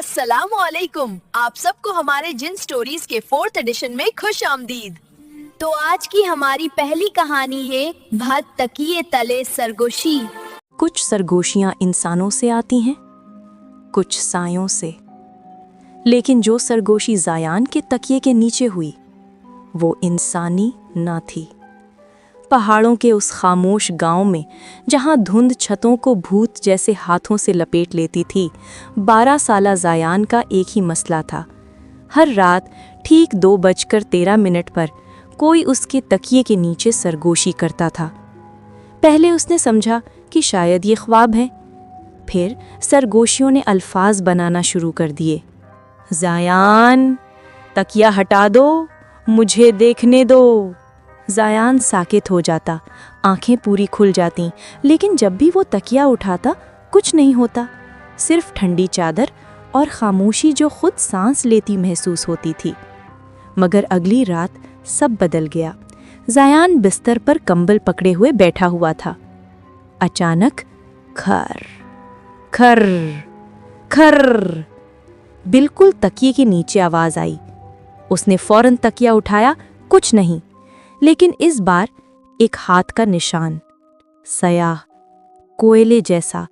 السلام علیکم، آپ سب کو ہمارے جن سٹوریز کے 4th ایڈیشن میں خوش آمدید۔ تو آج کی ہماری پہلی کہانی ہے بھت تکیے تلے سرگوشی۔ کچھ سرگوشیاں انسانوں سے آتی ہیں، کچھ سایوں سے، لیکن جو سرگوشی زایان کے تکیے کے نیچے ہوئی وہ انسانی نہ تھی۔ پہاڑوں کے اس خاموش گاؤں میں جہاں دھند چھتوں کو بھوت جیسے ہاتھوں سے لپیٹ لیتی تھی، 12 سالہ زایان کا ایک ہی مسئلہ تھا۔ ہر رات ٹھیک 2:13 پر کوئی اس کے تکیے کے نیچے سرگوشی کرتا تھا۔ پہلے اس نے سمجھا کہ شاید یہ خواب ہے، پھر سرگوشیوں نے الفاظ بنانا شروع کر دیے۔ زایان، تکیہ ہٹا دو، مجھے دیکھنے دو۔ زایان ساکت ہو جاتا، آنکھیں پوری کھل جاتیں، لیکن جب بھی وہ تکیہ اٹھاتا کچھ نہیں ہوتا، صرف ٹھنڈی چادر اور خاموشی جو خود سانس لیتی محسوس ہوتی تھی۔ مگر اگلی رات سب بدل گیا۔ زایان بستر پر کمبل پکڑے ہوئے بیٹھا ہوا تھا۔ اچانک کھر کھر کھر بالکل تکیے کے نیچے آواز آئی۔ اس نے فوراً تکیہ اٹھایا، کچھ نہیں، لیکن اس بار ایک ہاتھ کا نشان، سیاہ، کوئلے جیسا،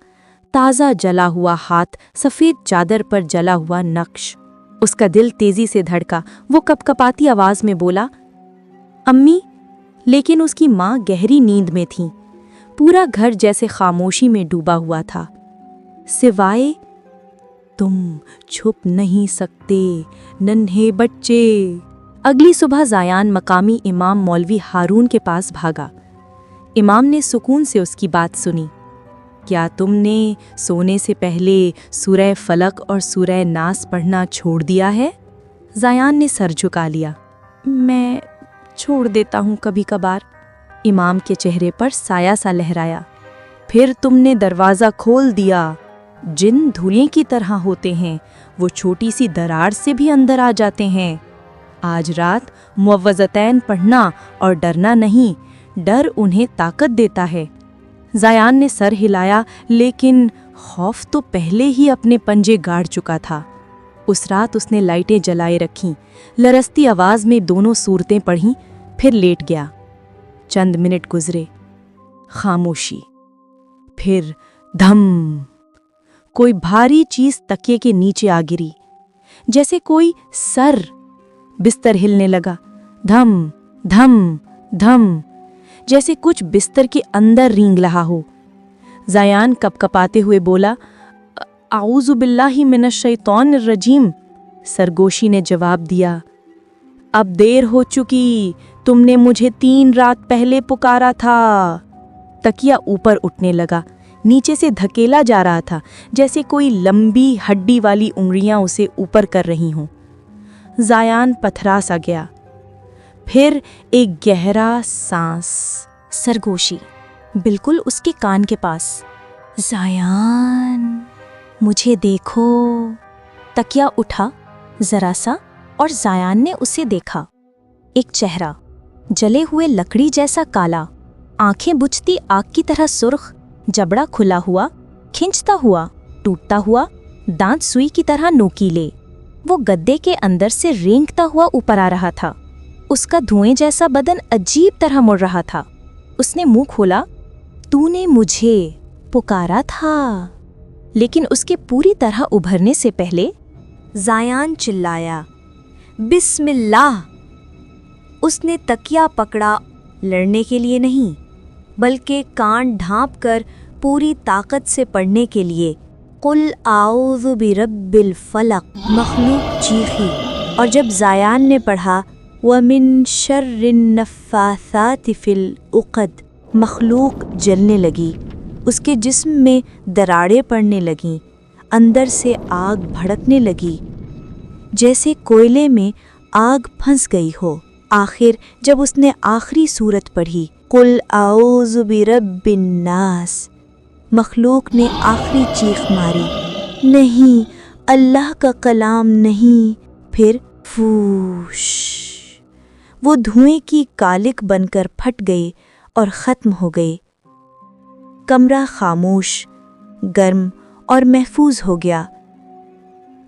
تازہ جلا ہوا ہاتھ، سفید چادر پر جلا ہوا نقش۔ اس کا دل تیزی سے دھڑکا۔ وہ کپ کپاتی آواز میں بولا، امی، لیکن اس کی ماں گہری نیند میں تھیں۔ پورا گھر جیسے خاموشی میں ڈوبا ہوا تھا، سوائے تم چھپ نہیں سکتے ننھے بچے۔ اگلی صبح زایان مقامی امام مولوی ہارون کے پاس بھاگا۔ امام نے سکون سے اس کی بات سنی۔ کیا تم نے سونے سے پہلے سورہ فلق اور سورہ ناس پڑھنا چھوڑ دیا ہے؟ زایان نے سر جھکا لیا۔ میں چھوڑ دیتا ہوں کبھی کبھار۔ امام کے چہرے پر سایہ سا لہرایا۔ پھر تم نے دروازہ کھول دیا۔ جن دھوئیں کی طرح ہوتے ہیں، وہ چھوٹی سی دراڑ سے بھی اندر آ جاتے ہیں۔ آج رات معوذتین پڑھنا اور ڈرنا نہیں، ڈر انہیں طاقت دیتا ہے۔ زایان نے سر ہلایا، لیکن خوف تو پہلے ہی اپنے پنجے گاڑ چکا تھا۔ اس رات اس نے لائٹیں جلائے رکھیں، لرزتی آواز میں دونوں سورتیں پڑھیں، پھر لیٹ گیا۔ چند منٹ گزرے، خاموشی، پھر دھم، کوئی بھاری چیز تکیے کے نیچے آ گری، جیسے کوئی سر۔ بستر ہلنے لگا، دھم دھم دھم، جیسے کچھ بستر کے اندر رینگ رہا ہو۔ زایان کپ کپاتے ہوئے بولا، اعوذ باللہ من الشیطان الرجیم۔ سرگوشی نے جواب دیا، اب دیر ہو چکی، تم نے مجھے 3 رات پہلے پکارا تھا۔ تکیہ اوپر اٹھنے لگا، نیچے سے دھکیلا جا رہا تھا، جیسے کوئی لمبی ہڈی والی انگلیاں اسے اوپر کر رہی ہوں۔ زایان پتھرا سا گیا، پھر ایک گہرا سانس۔ سرگوشی بالکل اس کے کان کے پاس، زایان، مجھے دیکھو۔ تکیہ اٹھا ذرا سا اور زایان نے اسے دیکھا۔ ایک چہرہ، جلے ہوئے لکڑی جیسا کالا، آنکھیں بجھتی آگ کی طرح سرخ، جبڑا کھلا ہوا، کھنچتا ہوا، ٹوٹتا ہوا، دانت سوئی کی طرح نوکیلے۔ وہ گدے کے اندر سے رینگتا ہوا اوپر آ رہا تھا۔ اس کا دھوئیں جیسا بدن عجیب طرح مڑ رہا تھا۔ اس نے منہ کھولا، تو نے مجھے پکارا تھا۔ لیکن اس کے پوری طرح ابھرنے سے پہلے زایان چلایا، بسم اللہ۔ اس نے تکیہ پکڑا، لڑنے کے لیے نہیں، بلکہ کان ڈھانپ کر پوری طاقت سے پڑھنے کے لیے۔ قل اعوذ برب الفلق۔ مخلوق چیخی، اور جب زایان نے پڑھا وَمِن شَرِّ النَّفَّاثَاتِ فِي الْعُقَدِ، مخلوق جلنے لگی، اس کے جسم میں دراڑیں پڑنے لگیں، اندر سے آگ بھڑکنے لگی، جیسے کوئلے میں آگ پھنس گئی ہو۔ آخر جب اس نے آخری سورت پڑھی، قل اعوذ برب الناس، مخلوق نے آخری چیخ ماری، نہیں، اللہ کا کلام نہیں۔ پھر فوش، وہ دھوئیں کی کالک بن کر پھٹ گئے اور ختم ہو گئے۔ کمرہ خاموش، گرم اور محفوظ ہو گیا۔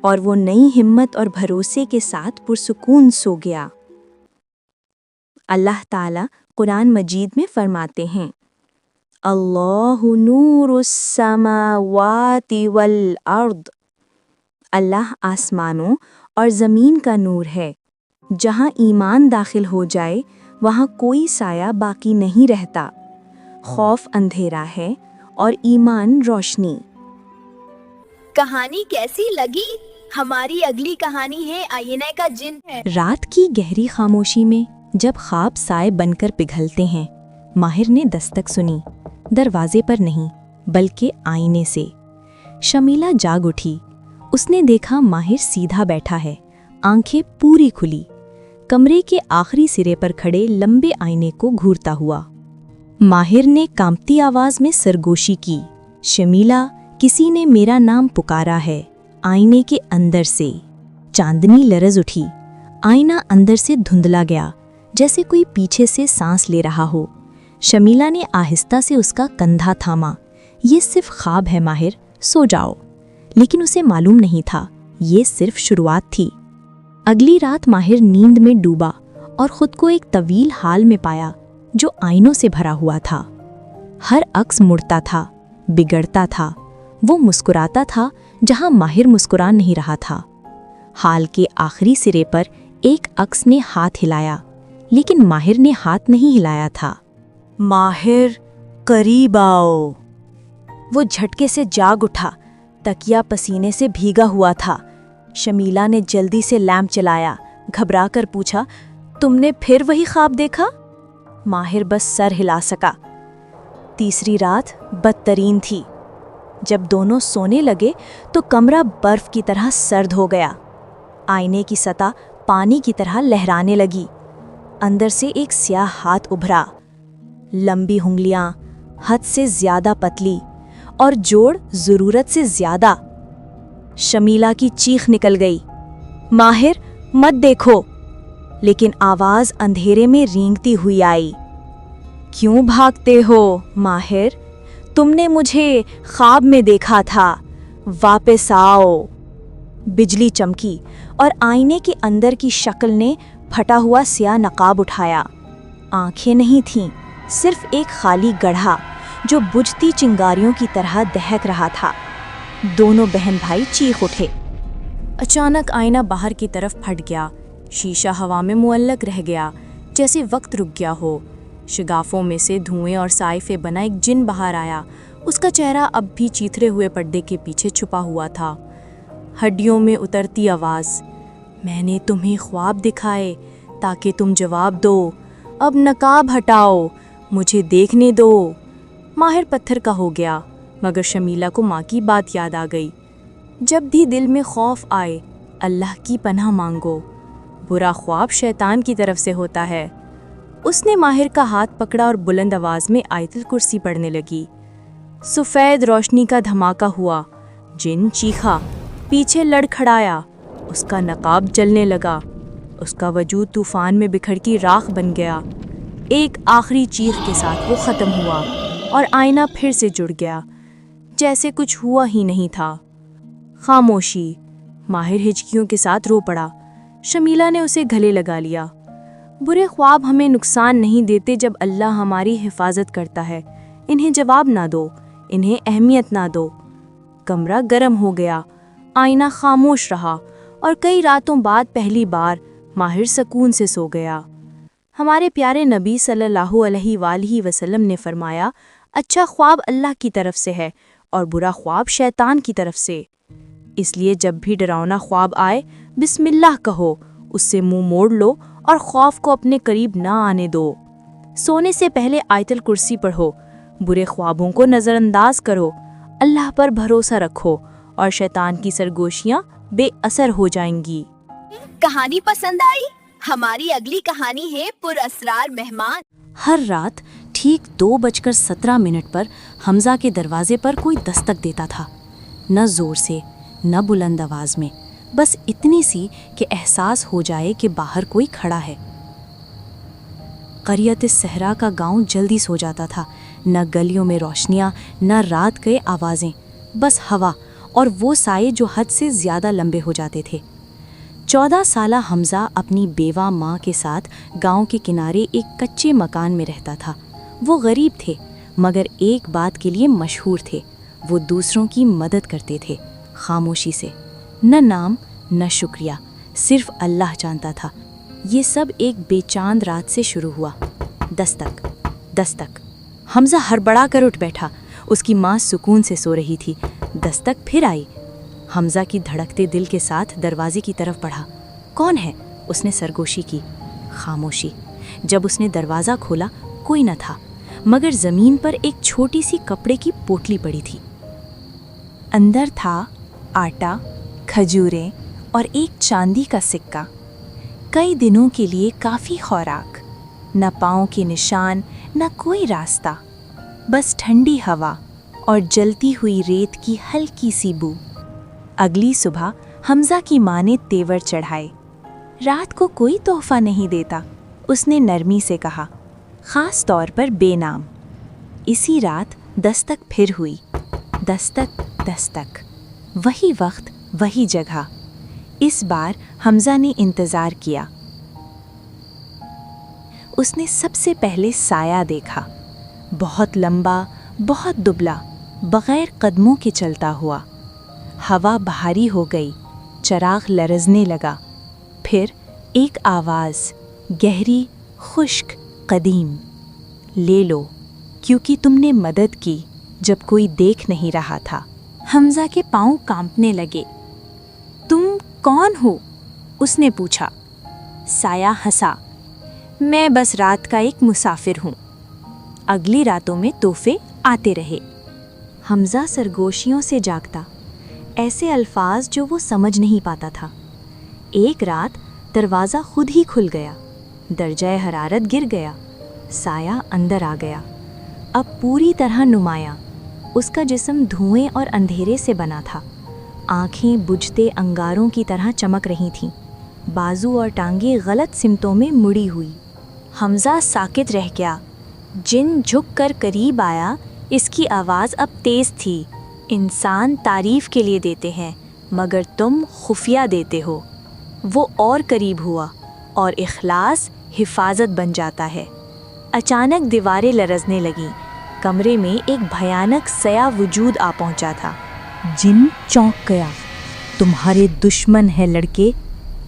اور وہ نئی ہمت اور بھروسے کے ساتھ پرسکون سو گیا۔ اللہ تعالیٰ قرآن مجید میں فرماتے ہیں، اللہ نور السماوات والارض، اللہ آسمانوں اور زمین کا نور ہے۔ جہاں ایمان داخل ہو جائے وہاں کوئی سایہ باقی نہیں رہتا۔ خوف اندھیرا ہے اور ایمان روشنی۔ کہانی کیسی لگی؟ ہماری اگلی کہانی ہے آئینے کا جن ہے۔ رات کی گہری خاموشی میں جب خواب سائے بن کر پگھلتے ہیں، ماہر نے دستک سنی، دروازے پر نہیں بلکہ آئینے سے۔ شمیلہ جاگ اٹھی، اس نے دیکھا ماہر سیدھا بیٹھا ہے، آنکھیں پوری کھلی، کمرے کے آخری سرے پر کھڑے لمبے آئینے کو گھورتا ہوا۔ ماہر نے کانپتی آواز میں سرگوشی کی، شمیلہ، کسی نے میرا نام پکارا ہے، آئینے کے اندر سے۔ چاندنی لرز اٹھی، آئینہ اندر سے دھندلا گیا، جیسے کوئی پیچھے سے سانس لے رہا ہو۔ شمیلہ نے آہستہ سے اس کا کندھا تھاما، یہ صرف خواب ہے ماہر، سو جاؤ۔ لیکن اسے معلوم نہیں تھا، یہ صرف شروعات تھی۔ اگلی رات ماہر نیند میں ڈوبا اور خود کو ایک طویل حال میں پایا جو آئینوں سے بھرا ہوا تھا۔ ہر عکس مڑتا تھا، بگڑتا تھا، وہ مسکراتا تھا جہاں ماہر مسکرا نہیں رہا تھا۔ حال کے آخری سرے پر ایک عکس نے ہاتھ ہلایا، لیکن ماہر نے ہاتھ نہیں ہلایا تھا۔ ماہر، قریب آؤ۔ وہ جھٹکے سے جاگ اٹھا، تکیا پسینے سے بھیگا ہوا تھا۔ شمیلہ نے جلدی سے لیمپ چلایا، گھبرا کر پوچھا، تم نے پھر وہی خواب دیکھا؟ ماہر بس سر ہلا سکا۔ تیسری رات بدترین تھی۔ جب دونوں سونے لگے تو کمرہ برف کی طرح سرد ہو گیا، آئینے کی سطح پانی کی طرح لہرانے لگی۔ اندر سے ایک سیاہ ہاتھ ابھرا، لمبی ہنگلیاں، حد سے زیادہ پتلی، اور جوڑ ضرورت سے زیادہ۔ شمیلہ کی چیخ نکل گئی، ماہر مت دیکھو! لیکن آواز اندھیرے میں رینگتی ہوئی آئی، کیوں بھاگتے ہو ماہر؟ تم نے مجھے خواب میں دیکھا تھا، واپس آؤ۔ بجلی چمکی اور آئینے کے اندر کی شکل نے پھٹا ہوا سیاہ نقاب اٹھایا۔ آنکھیں نہیں تھیں، صرف ایک خالی گڑھا جو بجھتی چنگاریوں کی طرح دہک رہا تھا۔ دونوں بہن بھائی چیخ اٹھے۔ اچانک آئینہ باہر کی طرف پھٹ گیا، شیشہ ہوا میں معلق رہ گیا، جیسے وقت رک گیا ہو۔ شگافوں میں سے دھوئیں اور سائفے بنا ایک جن باہر آیا، اس کا چہرہ اب بھی چیتھرے ہوئے پردے کے پیچھے چھپا ہوا تھا۔ ہڈیوں میں اترتی آواز، میں نے تمہیں خواب دکھائے تاکہ تم جواب دو، اب نقاب ہٹاؤ، مجھے دیکھنے دو۔ ماہر پتھر کا ہو گیا، مگر شمیلہ کو ماں کی بات یاد آ گئی، جب بھی دل میں خوف آئے اللہ کی پناہ مانگو، برا خواب شیطان کی طرف سے ہوتا ہے۔ اس نے ماہر کا ہاتھ پکڑا اور بلند آواز میں آیت الکرسی پڑھنے لگی۔ سفید روشنی کا دھماکہ ہوا، جن چیخا، پیچھے لڑکھڑایا، اس کا نقاب جلنے لگا، اس کا وجود طوفان میں بکھر کی راکھ بن گیا۔ ایک آخری چیخ کے ساتھ وہ ختم ہوا اور آئینہ پھر سے جڑ گیا، جیسے کچھ ہوا ہی نہیں تھا۔ خاموشی۔ ماہر ہچکیوں کے ساتھ رو پڑا۔ شمیلہ نے اسے گلے لگا لیا۔ برے خواب ہمیں نقصان نہیں دیتے جب اللہ ہماری حفاظت کرتا ہے، انہیں جواب نہ دو، انہیں اہمیت نہ دو۔ کمرہ گرم ہو گیا، آئینہ خاموش رہا، اور کئی راتوں بعد پہلی بار ماہر سکون سے سو گیا۔ ہمارے پیارے نبی صلی اللہ علیہ وآلہ وسلم نے فرمایا، اچھا خواب اللہ کی طرف سے ہے اور برا خواب شیطان کی طرف سے۔ اس لیے جب بھی ڈراؤنا خواب آئے بسم اللہ کہو، اس سے منہ موڑ لو اور خوف کو اپنے قریب نہ آنے دو۔ سونے سے پہلے آیت الکرسی پڑھو، برے خوابوں کو نظر انداز کرو، اللہ پر بھروسہ رکھو اور شیطان کی سرگوشیاں بے اثر ہو جائیں گی۔ کہانی پسند آئی؟ ہماری اگلی کہانی ہے پر اسرار مہمان۔ ہر رات ٹھیک 2:17 پر حمزہ کے دروازے پر کوئی دستک دیتا تھا، نہ زور سے نہ بلند آواز میں، بس اتنی سی کہ احساس ہو جائے کہ باہر کوئی کھڑا ہے۔ قریت الصحرا کا گاؤں جلدی سو جاتا تھا، نہ گلیوں میں روشنیاں، نہ رات کے آوازیں، بس ہوا اور وہ سائے جو حد سے زیادہ لمبے ہو جاتے تھے۔ 14 سالہ حمزہ اپنی بیوہ ماں کے ساتھ گاؤں کے کنارے ایک کچے مکان میں رہتا تھا۔ وہ غریب تھے مگر ایک بات کے لیے مشہور تھے، وہ دوسروں کی مدد کرتے تھے، خاموشی سے، نہ نام نہ شکریہ، صرف اللہ جانتا تھا۔ یہ سب ایک بے چاند رات سے شروع ہوا۔ دستک دستک، حمزہ ہڑبڑا کر اٹھ بیٹھا۔ اس کی ماں سکون سے سو رہی تھی۔ دستک پھر آئی۔ حمزہ کی دھڑکتے دل کے ساتھ دروازے کی طرف بڑھا۔ کون ہے؟ اس نے سرگوشی کی۔ خاموشی۔ جب اس نے دروازہ کھولا کوئی نہ تھا، مگر زمین پر ایک چھوٹی سی کپڑے کی پوٹلی پڑی تھی۔ اندر تھا آٹا، کھجوریں اور ایک چاندی کا سکہ۔ کئی دنوں کے لیے کافی خوراک، نہ پاؤں کے نشان، نہ کوئی راستہ، بس ٹھنڈی ہوا اور جلتی ہوئی ریت کی ہلکی سی بو۔ اگلی صبح حمزہ کی ماں نے تیور چڑھائے۔ رات کو کوئی تحفہ نہیں دیتا، اس نے نرمی سے کہا، خاص طور پر بے نام۔ اسی رات دستک پھر ہوئی۔ دستک دستک، وہی وقت وہی جگہ۔ اس بار حمزہ نے انتظار کیا۔ اس نے سب سے پہلے سایہ دیکھا، بہت لمبا، بہت دبلا، بغیر قدموں کے چلتا ہوا۔ ہوا بھاری ہو گئی، چراغ لرزنے لگا۔ پھر ایک آواز، گہری، خشک، قدیم، لے لو، کیونکہ تم نے مدد کی جب کوئی دیکھ نہیں رہا تھا۔ حمزہ کے پاؤں کانپنے لگے۔ تم کون ہو؟ اس نے پوچھا۔ سایہ ہنسا، میں بس رات کا ایک مسافر ہوں۔ اگلی راتوں میں تحفے آتے رہے۔ حمزہ سرگوشیوں سے جاگتا، ایسے الفاظ جو وہ سمجھ نہیں پاتا تھا۔ ایک رات دروازہ خود ہی کھل گیا، درجہ حرارت گر گیا، سایہ اندر آ گیا، اب پوری طرح نمایاں۔ اس کا جسم دھوئیں اور اندھیرے سے بنا تھا، آنکھیں بجھتے انگاروں کی طرح چمک رہی تھیں، بازو اور ٹانگیں غلط سمتوں میں مڑی ہوئی۔ حمزہ ساکت رہ گیا۔ جن جھک کر قریب آیا، اس کی آواز اب تیز تھی، انسان تعریف کے لیے دیتے ہیں مگر تم خفیہ دیتے ہو۔ وہ اور قریب ہوا اور اخلاص حفاظت بن جاتا ہے۔ اچانک دیواریں لرزنے لگیں، کمرے میں ایک بھیانک سیاہ وجود آ پہنچا تھا۔ جن چونک گیا۔ تمہارے دشمن ہیں لڑکے،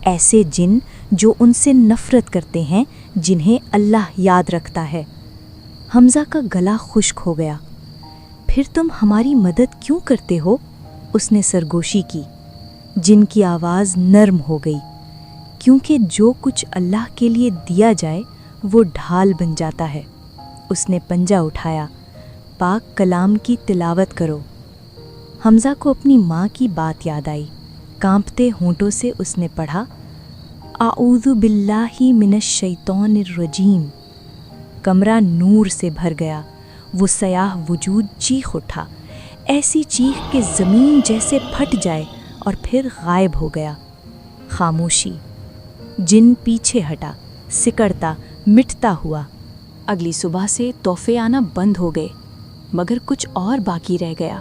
ایسے جن جو ان سے نفرت کرتے ہیں جنہیں اللہ یاد رکھتا ہے۔ حمزہ کا گلا خشک ہو گیا۔ پھر تم ہماری مدد کیوں کرتے ہو؟ اس نے سرگوشی کی۔ جن کی آواز نرم ہو گئی، کیونکہ جو کچھ اللہ کے لیے دیا جائے وہ ڈھال بن جاتا ہے۔ اس نے پنجہ اٹھایا، پاک کلام کی تلاوت کرو۔ حمزہ کو اپنی ماں کی بات یاد آئی۔ کانپتے ہونٹوں سے اس نے پڑھا، اعوذ باللہ من الشیطان الرجیم۔ کمرہ نور سے بھر گیا۔ وہ سیاہ وجود چیخ اٹھا، ایسی چیخ کہ زمین جیسے پھٹ جائے اور پھر غائب ہو گیا۔ خاموشی۔ جن پیچھے ہٹا، سکڑتا، مٹتا ہوا۔ اگلی صبح سے تحفے آنا بند ہو گئے، مگر کچھ اور باقی رہ گیا،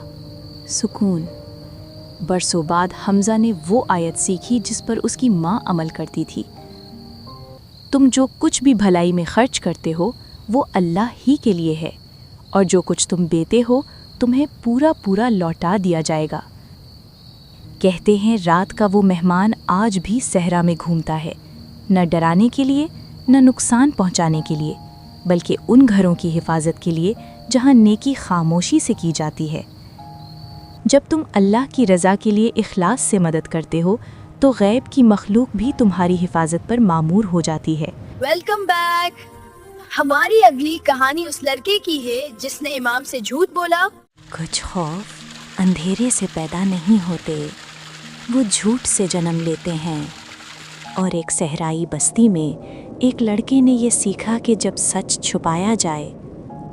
سکون۔ برسوں بعد حمزہ نے وہ آیت سیکھی جس پر اس کی ماں عمل کرتی تھی، تم جو کچھ بھی بھلائی میں خرچ کرتے ہو وہ اللہ ہی کے لیے ہے، اور جو کچھ تم دیتے ہو تمہیں پورا پورا لوٹا دیا جائے گا۔ کہتے ہیں رات کا وہ مہمان آج بھی صحرا میں گھومتا ہے، نہ ڈرانے کے لیے نہ نقصان پہنچانے کے لیے، بلکہ ان گھروں کی حفاظت کے لیے جہاں نیکی خاموشی سے کی جاتی ہے۔ جب تم اللہ کی رضا کے لیے اخلاص سے مدد کرتے ہو تو غیب کی مخلوق بھی تمہاری حفاظت پر مامور ہو جاتی ہے۔ Welcome back. ہماری اگلی کہانی اس لڑکے کی ہے جس نے امام سے جھوٹ بولا۔ کچھ خوف اندھیرے سے پیدا نہیں ہوتے، وہ جھوٹ سے جنم لیتے ہیں۔ اور ایک صحرائی بستی میں ایک لڑکے نے یہ سیکھا کہ جب سچ چھپایا جائے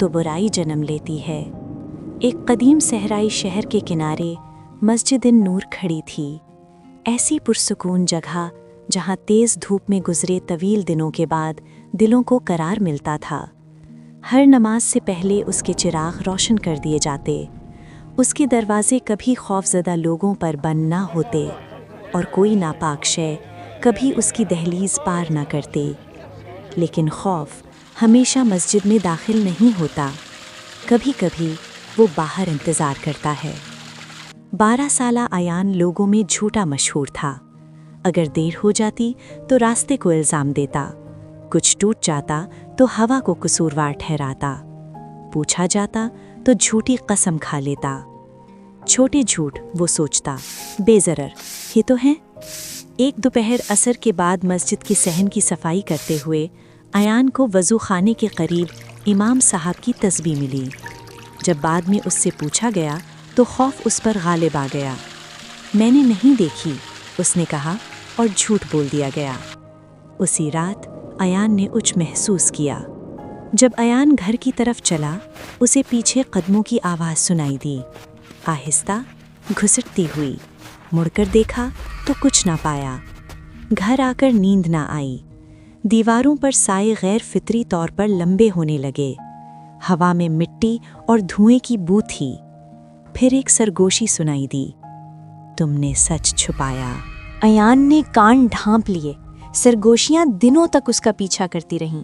تو برائی جنم لیتی ہے۔ ایک قدیم صحرائی شہر کے کنارے مسجد نور کھڑی تھی، ایسی پرسکون جگہ جہاں تیز دھوپ میں گزرے طویل دنوں کے بعد دلوں کو قرار ملتا تھا۔ ہر نماز سے پہلے اس کے چراغ روشن کر دیے جاتے، اس کے دروازے کبھی خوفزدہ لوگوں پر بند نہ ہوتے اور کوئی ناپاک شے کبھی اس کی دہلیز پار نہ کرتے، لیکن خوف ہمیشہ مسجد میں داخل نہیں ہوتا، کبھی کبھی وہ باہر انتظار کرتا ہے۔ 12 سالہ ایان لوگوں میں جھوٹا مشہور تھا، اگر دیر ہو جاتی تو راستے کو الزام دیتا، کچھ ٹوٹ جاتا تو ہوا کو قصوروار ٹھہراتا، پوچھا جاتا تو جھوٹی قسم کھا لیتا۔ چھوٹے جھوٹ وہ سوچتا، بے ضرر ہی تو ہیں۔ ایک دوپہر عصر کے بعد مسجد کی صحن کی صفائی کرتے ہوئے ایان کو وضو خانے کے قریب امام صاحب کی تسبیح ملی۔ جب بعد میں اس سے پوچھا گیا تو خوف اس پر غالب آ گیا۔ میں نے نہیں دیکھی، اس نے کہا، اور جھوٹ بول دیا گیا۔ اسی رات ایان نے کچھ محسوس کیا۔ جب ایان گھر کی طرف چلا، اسے پیچھے قدموں کی آواز سنائی دی، آہستہ گھسٹتی ہوئی۔ مڑ کر دیکھا تو کچھ نہ پایا۔ گھر آ کر نیند نہ آئی۔ دیواروں پر سائے غیر فطری طور پر لمبے ہونے لگے، ہوا میں مٹی اور دھوئیں کی بو تھی۔ پھر ایک سرگوشی سنائی دی، تم نے سچ چھپایا۔ ایان نے کان ڈھانپ لیے۔ سرگوشیاں دنوں تک اس کا پیچھا کرتی رہیں۔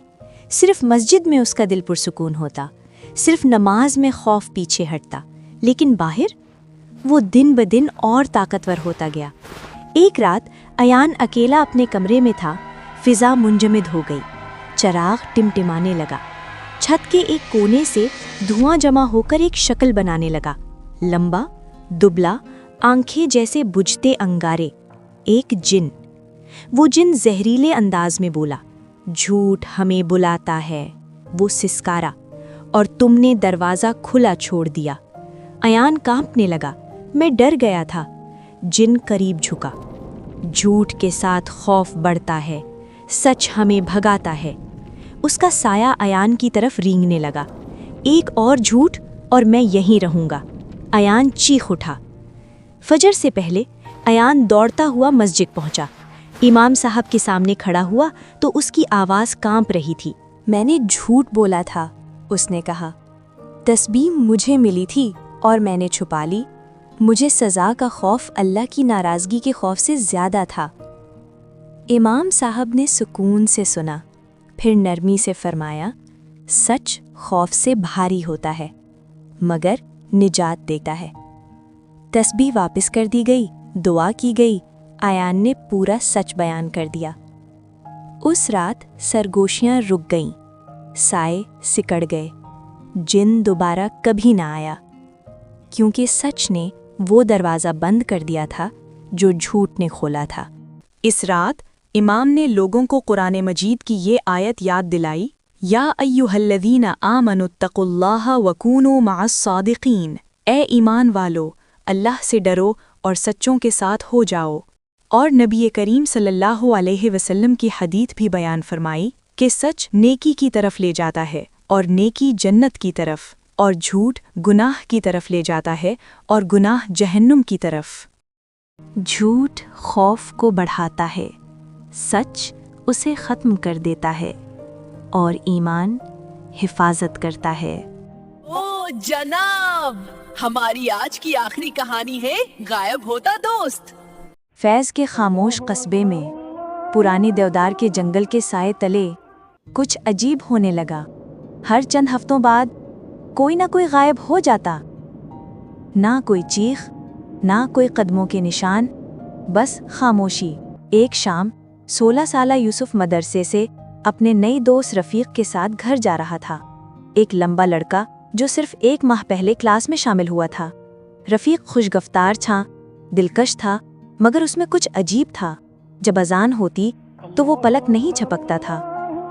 صرف مسجد میں اس کا دل پرسکون ہوتا، صرف نماز میں خوف پیچھے ہٹتا، لیکن باہر وہ دن بدن اور طاقتور ہوتا گیا۔ ایک رات ایان اکیلا اپنے کمرے میں تھا، فضا منجمد ہو گئی، چراغ ٹمٹمانے لگا، چھت کے ایک کونے سے دھواں جمع ہو کر ایک شکل بنانے لگا، لمبا، دبلا، آنکھیں جیسے بجھتے انگارے، ایک جن۔ وہ جن زہریلے انداز میں بولا، جھوٹ ہمیں بلاتا ہے، وہ سسکارا، اور تم نے دروازہ کھلا چھوڑ دیا۔ ایان کانپنے لگا، میں ڈر گیا تھا۔ جن قریب جھکا، جھوٹ کے ساتھ خوف بڑھتا ہے، سچ ہمیں بھگاتا ہے۔ اس کا سایہ ایان کی طرف رینگنے لگا، ایک اور جھوٹ اور میں یہیں رہوں گا۔ ایان چیخ اٹھا۔ فجر سے پہلے ایان دوڑتا ہوا مسجد پہنچا۔ امام صاحب کے سامنے کھڑا ہوا تو اس کی آواز کانپ رہی تھی۔ میں نے جھوٹ بولا تھا، اس نے کہا۔ تسبیح مجھے ملی تھی اور میں نے چھپا لی۔ مجھے سزا کا خوف اللہ کی ناراضگی کے خوف سے زیادہ تھا۔ امام صاحب نے سکون سے سنا، پھر نرمی سے فرمایا، سچ خوف سے بھاری ہوتا ہے مگر نجات دیتا ہے۔ تسبیح واپس کر دی گئی، دعا کی گئی، ایان نے پورا سچ بیان کر دیا۔ اس رات سرگوشیاں رک گئیں، سائے سکڑ گئے، جن دوبارہ کبھی نہ آیا، کیونکہ سچ نے وہ دروازہ بند کر دیا تھا جو جھوٹ نے کھولا تھا۔ اس رات امام نے لوگوں کو قرآن مجید کی یہ آیت یاد دلائی، یا ایھا الذین آمنوا اتقوا اللہ وکونوا مع الصادقین، اے ایمان والو، اللہ سے ڈرو اور سچوں کے ساتھ ہو جاؤ۔ اور نبی کریم صلی اللہ علیہ وسلم کی حدیث بھی بیان فرمائی کہ سچ نیکی کی طرف لے جاتا ہے اور نیکی جنت کی طرف، اور جھوٹ گناہ کی طرف لے جاتا ہے اور گناہ جہنم کی طرف۔ جھوٹ خوف کو بڑھاتا ہے، سچ اسے ختم کر دیتا ہے، اور ایمان حفاظت کرتا ہے۔ او جناب، ہماری آج کی آخری کہانی ہے غائب ہوتا دوست۔ فیض کے خاموش قصبے میں، پرانے دیودار کے جنگل کے سائے تلے، کچھ عجیب ہونے لگا۔ ہر چند ہفتوں بعد کوئی نہ کوئی غائب ہو جاتا، نہ کوئی چیخ، نہ کوئی قدموں کے نشان، بس خاموشی۔ ایک شام 16 سالہ یوسف مدرسے سے اپنے نئی دوست رفیق کے ساتھ گھر جا رہا تھا، ایک لمبا لڑکا جو صرف 1 ماہ پہلے کلاس میں شامل ہوا تھا۔ رفیق خوشگفتار تھا، دلکش تھا، مگر اس میں کچھ عجیب تھا۔ جب اذان ہوتی تو وہ پلک نہیں جھپکتا تھا،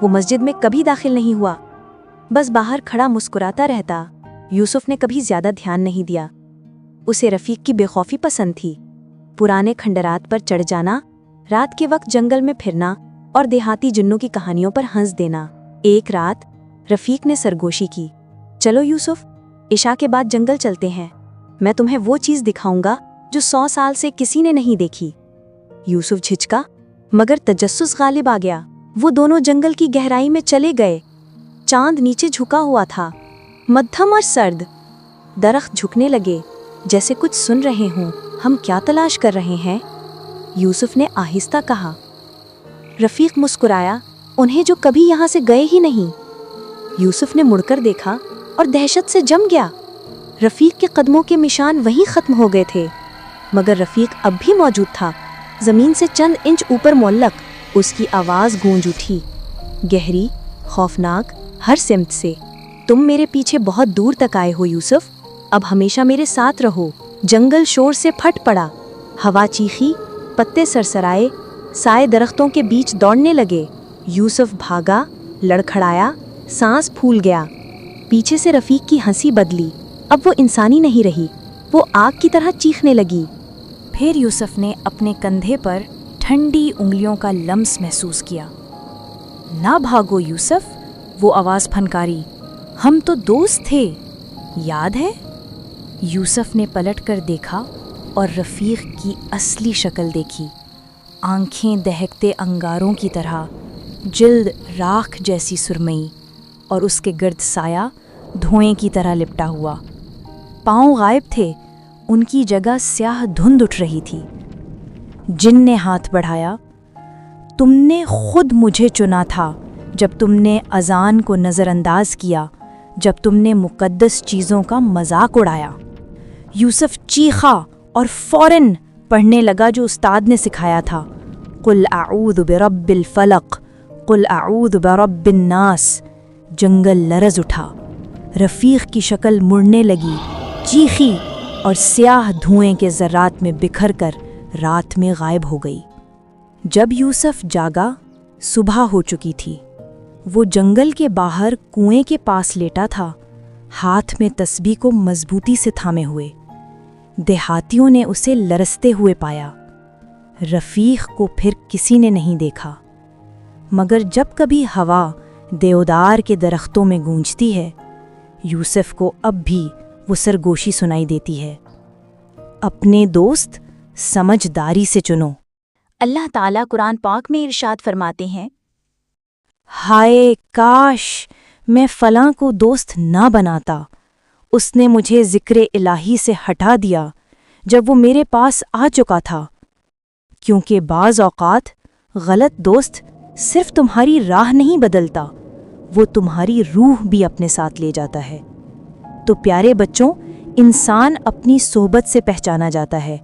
وہ مسجد میں کبھی داخل نہیں ہوا، بس باہر کھڑا مسکراتا رہتا۔ یوسف نے کبھی زیادہ دھیان نہیں دیا، اسے رفیق کی بے خوفی پسند تھی، پرانے کھنڈرات پر چڑھ جانا، رات کے وقت جنگل میں پھرنا اور دیہاتی جنوں کی کہانیوں پر ہنس دینا۔ ایک رات رفیق نے سرگوشی کی، چلو یوسف، عشاء کے بعد جنگل چلتے ہیں، میں تمہیں وہ چیز دکھاؤں گا جو 100 سال سے کسی نے نہیں دیکھی۔ یوسف جھجکا، مگر تجسس غالب آ گیا۔ وہ دونوں جنگل کی گہرائی میں چلے گئے۔ چاند نیچے جھکا ہوا تھا، مدھم اور سرد، درخت جھکنے لگے، جیسے کچھ سن رہے ہوں ہم کیا تلاش کر رہے ہیں؟ یوسف نے آہستہ کہا۔ رفیق مسکرایا، انہیں جو کبھی یہاں سے گئے ہی نہیں۔ یوسف نے مڑ کر دیکھا اور دہشت سے جم گیا۔ رفیق کے قدموں کے نشان وہیں ختم ہو گئے تھے، مگر رفیق اب بھی موجود تھا، زمین سے چند انچ اوپر معلق۔ اس کی آواز گونج اٹھی، گہری، خوفناک، ہر سمت سے۔ تم میرے پیچھے بہت دور تک آئے ہو یوسف، اب ہمیشہ میرے ساتھ رہو۔ جنگل شور سے پھٹ پڑا، ہوا چیخی، پتے سرسرائے، سائے درختوں کے بیچ دوڑنے لگے۔ یوسف بھاگا، لڑکھڑایا، سانس پھول گیا۔ پیچھے سے رفیق کی ہنسی بدلی، اب وہ انسانی نہیں رہی، وہ آگ کی طرح چیخنے لگی۔ پھر یوسف نے اپنے کندھے پر ٹھنڈی انگلیوں کا لمس محسوس کیا۔ نہ بھاگو یوسف، وہ آواز پھنکاری، ہم تو دوست تھے، یاد ہے؟ یوسف نے پلٹ کر دیکھا اور رفیق کی اصلی شکل دیکھی، آنکھیں دہکتے انگاروں کی طرح، جلد راکھ جیسی سرمئی، اور اس کے گرد سایہ دھوئیں کی طرح لپٹا ہوا۔ پاؤں غائب تھے، ان کی جگہ سیاہ دھند اٹھ رہی تھی۔ جن نے ہاتھ بڑھایا، تم نے خود مجھے چنا تھا جب تم نے اذان کو نظر انداز کیا، جب تم نے مقدس چیزوں کا مذاق اڑایا۔ یوسف چیخا اور فوراً پڑھنے لگا جو استاد نے سکھایا تھا، قل اعوذ برب الفلق، قل اعوذ برب الناس۔ جنگل لرز اٹھا، رفیق کی شکل مڑنے لگی، چیخی اور سیاہ دھوئیں کے ذرات میں بکھر کر رات میں غائب ہو گئی۔ جب یوسف جاگا، صبح ہو چکی تھی۔ وہ جنگل کے باہر کنویں کے پاس لیٹا تھا، ہاتھ میں تسبیح کو مضبوطی سے تھامے ہوئے۔ دیہاتیوں نے اسے لرزتے ہوئے پایا۔ رفیق کو پھر کسی نے نہیں دیکھا، مگر جب کبھی ہوا دیودار کے درختوں میں گونجتی ہے، یوسف کو اب بھی وہ سرگوشی سنائی دیتی ہے، اپنے دوست سمجھداری سے چنو۔ اللہ تعالیٰ قرآن پاک میں ارشاد فرماتے ہیں، ہائے کاش میں فلاں کو دوست نہ بناتا، اس نے مجھے ذکر الہی سے ہٹا دیا جب وہ میرے پاس آ چکا تھا، کیونکہ بعض اوقات غلط دوست صرف تمہاری راہ نہیں بدلتا، وہ تمہاری روح بھی اپنے ساتھ لے جاتا ہے۔ تو پیارے بچوں، انسان اپنی صحبت سے پہچانا جاتا ہے،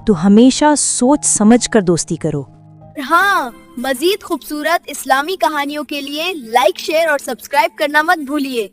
تو ہمیشہ سوچ سمجھ کر دوستی کرو۔ ہاں، مزید خوبصورت اسلامی کہانیوں کے لیے لائک، شیئر اور سبسکرائب کرنا مت بھولیے۔